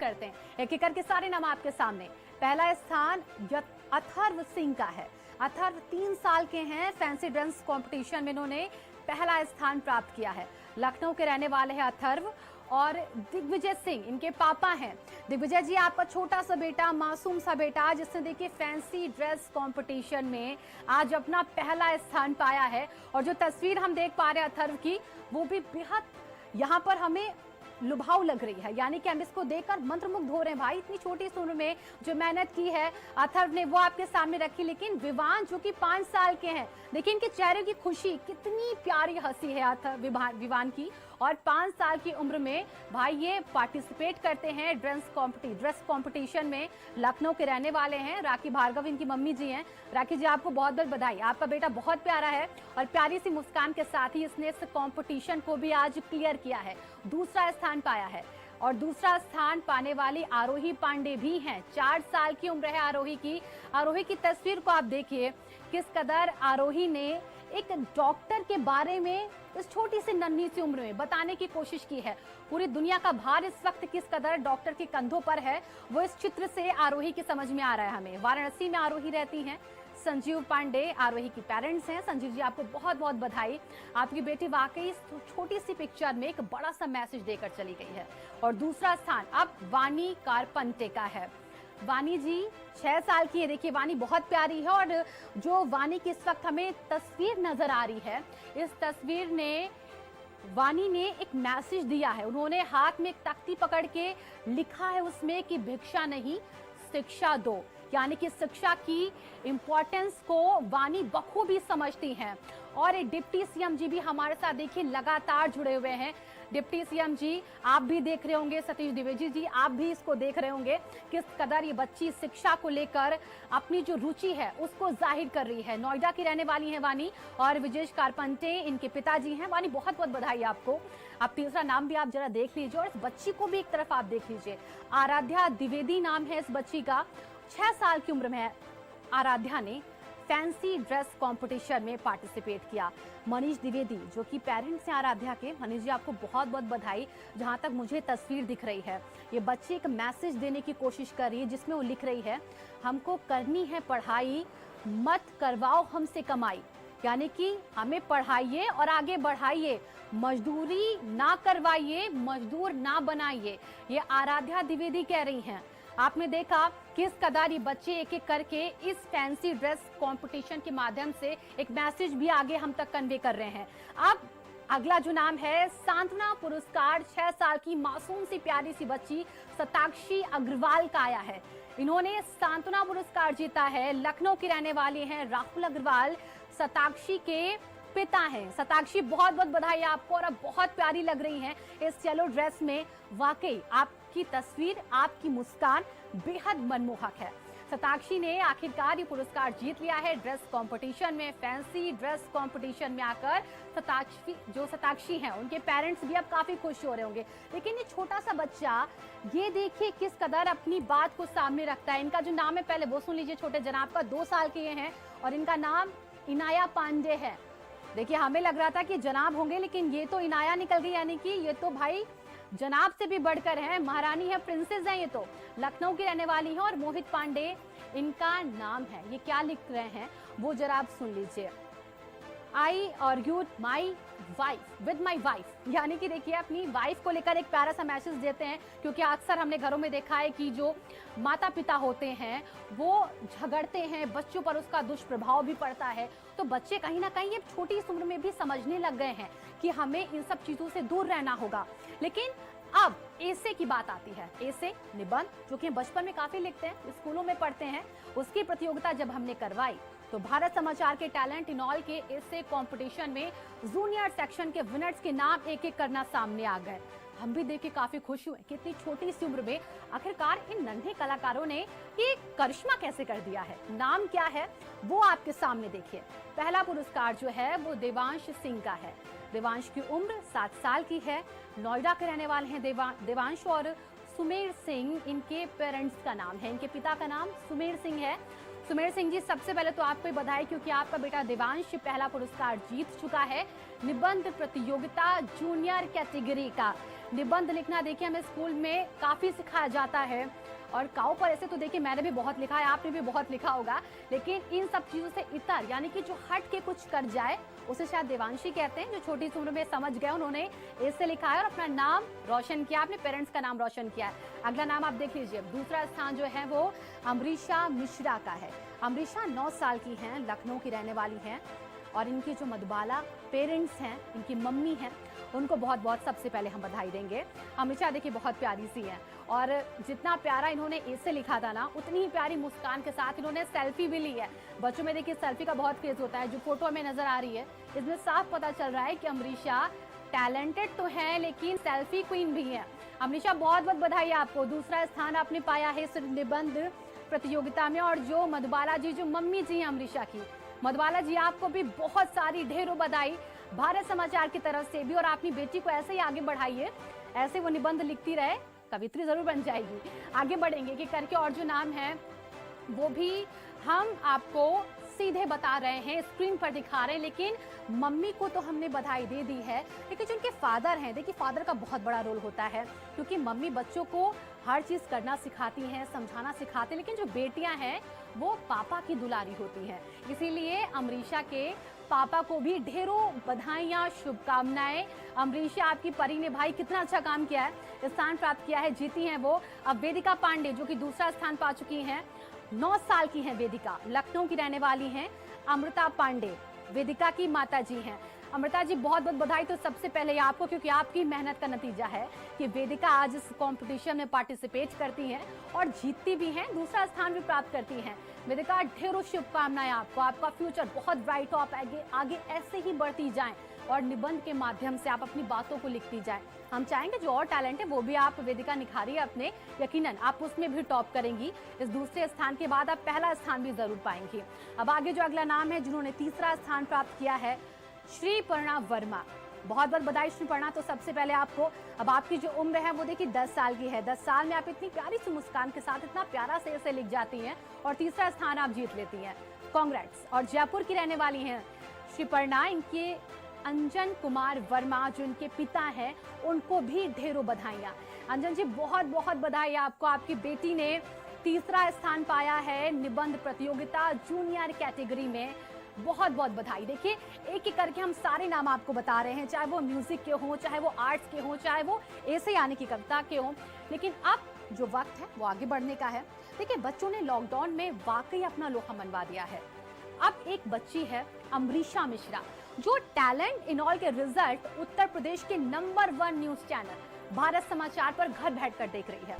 करते हैं। एक एक करके सारे नाम आपके सामने। पहला स्थान अथर्व सिंह का है। अथर्व 3 साल के हैं। फैंसी ड्रेस कंपटीशन में इन्होंने पहला स्थान प्राप्त किया है। लखनऊ के रहने वाले हैं अथर्व। और दिग्विजय सिंह इनके पापा हैं। दिग्विजय जी, आपका छोटा सा बेटा, मासूम सा बेटा, जिसने देखिए फैंसी ड्रेस कंपटीशन में आज अपना पहला स्थान पाया है। और जो तस्वीर हम देख पा रहे हैं अथर्व की, वो भी बेहद यहाँ पर हमें लुभाऊ लग रही है। यानी कि हम इसको देखकर मंत्रमुग्ध हो रहे हैं। भाई, इतनी छोटी सी उम्र में जो मेहनत की है अथर्व ने, वो आपके सामने रखी। लेकिन विवान जो कि 5 साल के हैं, देखिए इनके चेहरे की खुशी, कितनी प्यारी हंसी है अथर्व विवान की। और 5 साल की उम्र में भाई ये पार्टिसिपेट करते हैं ड्रेस कंपटीशन में। लखनऊ के रहने वाले हैं। राखी भार्गव इनकी मम्मी जी हैं। राखी जी, आपको बहुत बहुत बधाई। आपका बेटा बहुत प्यारा है और प्यारी सी मुस्कान के साथ ही इसने इस कंपटीशन को भी आज क्लियर किया है, दूसरा स्थान पाया है। और दूसरा स्थान पाने वाली आरोही पांडे भी हैं। 4 साल की उम्र है आरोही की। आरोही की तस्वीर को आप देखिए, किस कदर आरोही ने एक डॉक्टर के बारे में इस छोटी सी नन्ही सी उम्र में बताने की कोशिश की है। पूरी दुनिया का भार इस वक्त किस कदर डॉक्टर के कंधों पर है, वो इस चित्र से आरोही की समझ में आ रहा है हमें। वाराणसी में आरोही रहती हैं। संजीव पांडे आरोही की पेरेंट्स हैं। संजीव जी, आपको बहुत बहुत बधाई। आपकी बेटी वाकई छोटी सी पिक्चर में एक बड़ा सा मैसेज देकर चली गई है। और दूसरा स्थान अब वानी कारपंटे का है। वानी जी 6 साल की है। देखिए वानी बहुत प्यारी है। और जो वानी की इस वक्त हमें तस्वीर नजर आ रही है, इस तस्वीर ने वानी ने एक मैसेज दिया है। उन्होंने हाथ में एक तख्ती पकड़ के लिखा है उसमें कि भिक्षा नहीं, शिक्षा दो। यानी कि शिक्षा की इंपॉर्टेंस को वानी बखूबी समझती हैं। और डिप्टी सीएम जी भी हमारे साथ देखिए लगातार जुड़े हुए हैं। डिप्टी सीएम जी आप भी देख रहे होंगे, सतीश द्विवेदी जी आप भी इसको देख रहे होंगे, किस कदर ये बच्ची शिक्षा को लेकर अपनी जो रुचि है उसको जाहिर कर रही है। नोएडा की रहने वाली है वानी और विजेश कारपंटे इनके पिताजी हैं। वानी, बहुत बहुत बधाई आपको। आप तीसरा नाम भी आप जरा देख लीजिए और इस बच्ची को भी एक तरफ आप देख लीजिए। आराध्या द्विवेदी नाम है इस बच्ची का। 6 साल की उम्र में आराध्या ने फैंसी ड्रेस कंपटीशन में पार्टिसिपेट किया। मनीष द्विवेदी जो कि पेरेंट्स हैं आराध्या के, मनीष जी आपको बहुत बहुत बधाई। जहां तक मुझे तस्वीर दिख रही है, ये बच्ची एक मैसेज देने की कोशिश कर रही है, जिसमें वो लिख रही है, हमको करनी है पढ़ाई, मत करवाओ हमसे कमाई। यानी कि हमें पढ़ाइए और आगे बढ़ाइए, मजदूरी ना करवाइए, मजदूर ना बनाइए। ये आराध्या द्विवेदी कह रही हैं। आपने देखा किस कदर ये बच्चे एक एक करके इस फैंसी ड्रेस कंपटीशन के माध्यम से एक मैसेज भी आगे हम तक कन्वे कर रहे हैं। अब अगला जो नाम है सांत्वना पुरस्कार 6 साल की मासूम सी प्यारी सी बच्ची शताक्षी अग्रवाल का आया है। इन्होंने सांत्वना पुरस्कार जीता है। लखनऊ की रहने वाली हैं राहुल अग्रवाल, शताक्षी के पिता हैं। शताक्षी, बहुत बहुत बधाई आपको। और अब बहुत प्यारी लग रही हैं इस येलो ड्रेस में। वाकई आपकी तस्वीर, आपकी मुस्कान बेहद मनमोहक है। शताक्षी ने आखिरकार ये पुरस्कार जीत लिया है ड्रेस कंपटीशन में। फैंसी ड्रेस कंपटीशन में आकर शताक्षी हैं, उनके पेरेंट्स भी अब काफी खुश हो रहे होंगे। लेकिन ये छोटा सा बच्चा, ये देखिए किस कदर अपनी बात को सामने रखता है। इनका जो नाम है पहले वो सुन लीजिए। छोटे जनाब का 2 साल के हैं और इनका नाम इनाया पांडे है। देखिए हमें लग रहा था कि जनाब होंगे, लेकिन ये तो इनाया निकल गई। यानी कि ये तो भाई जनाब से भी बढ़कर है, महारानी है, प्रिंसेस है। ये तो लखनऊ की रहने वाली है। और मोहित पांडे इनका नाम है। ये क्या लिख रहे हैं वो जरा आप सुन लीजिए। I argued my wife with my wife. यानी कि देखिए अपनी वाइफ को लेकर एक प्यारा सा मैसेज देते हैं। क्योंकि अक्सर हमने घरों में देखा है कि जो माता पिता होते हैं वो झगड़ते हैं, बच्चों पर उसका दुष्प्रभाव भी पड़ता है। तो बच्चे कहीं ना कहीं ये छोटी उम्र में भी समझने लग गए हैं कि हमें इन सब चीजों से दूर रहना होगा। लेकिन अब एसे की बात आती है। एसे निबंध जो कि बचपन में काफी लिखते हैं, स्कूलों में पढ़ते हैं, उसकी प्रतियोगिता जब हमने करवाई तो भारत समाचार के टैलेंट इन ऑल के एसे कंपटीशन में जूनियर सेक्शन के विनर्स के नाम एक एक करना सामने आ गए। हम भी देख के काफी खुश हुए कि इतनी छोटी सी उम्र में आखिरकार इन नन्हे कलाकारों ने ये करिश्मा कैसे कर दिया है। नाम क्या है वो आपके सामने देखिए। पहला पुरस्कार जो है वो देवांश सिंह का है। देवांश की उम्र 7 साल की है। नोएडा के रहने वाले हैं देवांश। और सुमेर सिंह इनके पेरेंट्स का नाम है। इनके पिता का नाम सुमेर सिंह है। सुमेर सिंह जी, सबसे पहले तो आपको बधाई, क्योंकि आपका बेटा देवांश पहला पुरस्कार जीत चुका है निबंध प्रतियोगिता जूनियर कैटेगरी का। निबंध लिखना देखिए हमें स्कूल में काफी सिखाया जाता है और काऊ पर ऐसे तो देखिए मैंने भी बहुत लिखा है, आपने भी बहुत लिखा होगा, लेकिन इन सब चीजों से इतर यानी कि जो हट के कुछ कर जाए उसे शायद देवांशी कहते हैं। जो छोटी सी उम्र में समझ गए उन्होंने इससे लिखा है और अपना नाम रोशन किया, अपने पेरेंट्स का नाम रोशन किया है। अगला नाम आप देख लीजिए, दूसरा स्थान जो है वो अमरीशा मिश्रा का है। अमरीशा 9 साल की हैं, लखनऊ की रहने वाली हैं और इनकी जो मधुबाला पेरेंट्स हैं, इनकी मम्मी हैं, उनको बहुत बहुत सबसे पहले हम बधाई देंगे। अमृता देखिए बहुत प्यारी सी है और जितना प्यारा इन्होंने ऐसे लिखा था ना, उतनी ही प्यारी मुस्कान के साथ इन्होंने सेल्फी भी ली है। बच्चों में देखिए सेल्फी का बहुत क्रेज होता है। जो फोटो हमें नजर आ रही है इसमें साफ पता चल रहा है कि अमरीशा टैलेंटेड तो है लेकिन सेल्फी क्वीन भी है। अमरीशा बहुत बहुत बधाई आपको, दूसरा स्थान आपने पाया है इस निबंध प्रतियोगिता में। और जो मधुबाला जी, जो मम्मी जी हैं अमरीशा की, मधुबाला जी आपको भी बहुत सारी ढेरों बधाई भारत समाचार की तरफ से भी। और अपनी बेटी को ऐसे ही आगे बढ़ाइए, ऐसे वो निबंध लिखती रहे, कवित्री जरूर बन जाएगी। आगे बढ़ेंगे कि करके और जो नाम है वो भी हम आपको सीधे बता रहे हैं, स्क्रीन पर दिखा रहे हैं, लेकिन मम्मी को तो हमने बधाई दे दी है। लेकिन जो उनके फादर हैं, देखिए फादर का बहुत बड़ा रोल होता है क्योंकि मम्मी बच्चों को हर चीज करना सिखाती हैं, समझाना सिखाते हैं, लेकिन जो बेटियां हैं वो पापा की दुलारी होती हैं। इसीलिए अमरीशा के पापा को भी ढेरों बधाइयां, शुभकामनाएं। अमरीशा आपकी परी ने भाई कितना अच्छा काम किया है, स्थान प्राप्त किया है, जीती हैं वो। अब वेदिका पांडे जो कि दूसरा स्थान पा चुकी हैं, 9 साल की हैं वेदिका, लखनऊ की रहने वाली हैं। अमृता पांडे वेदिका की माता जी हैं। अमृता जी बहुत बहुत बधाई तो सबसे पहले आपको, क्योंकि आपकी मेहनत का नतीजा है कि वेदिका आज इस कंपटीशन में पार्टिसिपेट करती हैं और जीतती भी हैं, दूसरा स्थान भी प्राप्त करती हैं। वेदिका ढेरों शुभकामनाएं आपको, आपका फ्यूचर बहुत ब्राइट हो, आप आगे ऐसे ही बढ़ती जाएं और निबंध के माध्यम से आप अपनी बातों को लिखती जाएं। हम चाहेंगे जो और टैलेंट है वो भी आप वेदिका निखारिए अपने, यकीनन आप उसमें भी टॉप करेंगी। इस दूसरे स्थान के बाद आप पहला स्थान भी जरूर पाएंगी। अब आगे जो अगला नाम है जिन्होंने तीसरा स्थान प्राप्त किया है, श्रीपर्णा वर्मा। बहुत बहुत बधाई श्रीपर्णा तो सबसे पहले आपको। अब आपकी जो उम्र है वो देखिए 10 साल की है। 10 साल में आप इतनी प्यारी सी मुस्कान के साथ इतना प्यारा से ऐसे लिख जाती हैं और तीसरा स्थान आप जीत लेती हैं, कांग्रेट्स। और जयपुर की रहने वाली हैं श्रीपर्णा, इनके अंजन कुमार वर्मा जो इनके पिता हैं उनको भी ढेरों बधाइयां। अंजन जी बहुत बहुत बधाई आपको, आपकी बेटी ने तीसरा स्थान पाया है निबंध प्रतियोगिता जूनियर कैटेगरी में, बहुत बहुत बधाई। देखिए एक एक करके हम सारे नाम आपको बता रहे हैं, चाहे वो म्यूजिक के हों, चाहे वो आर्ट्स के हों, चाहे वो ऐसे यानी कि कविता के हों, लेकिन अब जो वक्त है वो आगे बढ़ने का है। देखिए बच्चों ने लॉकडाउन में वाकई अपना लोहा मनवा दिया है। अब एक बच्ची है अमरीशा मिश्रा जो टैलेंट इन ऑल के रिजल्ट उत्तर प्रदेश के नंबर 1 न्यूज चैनल भारत समाचार पर घर बैठकर देख रही है।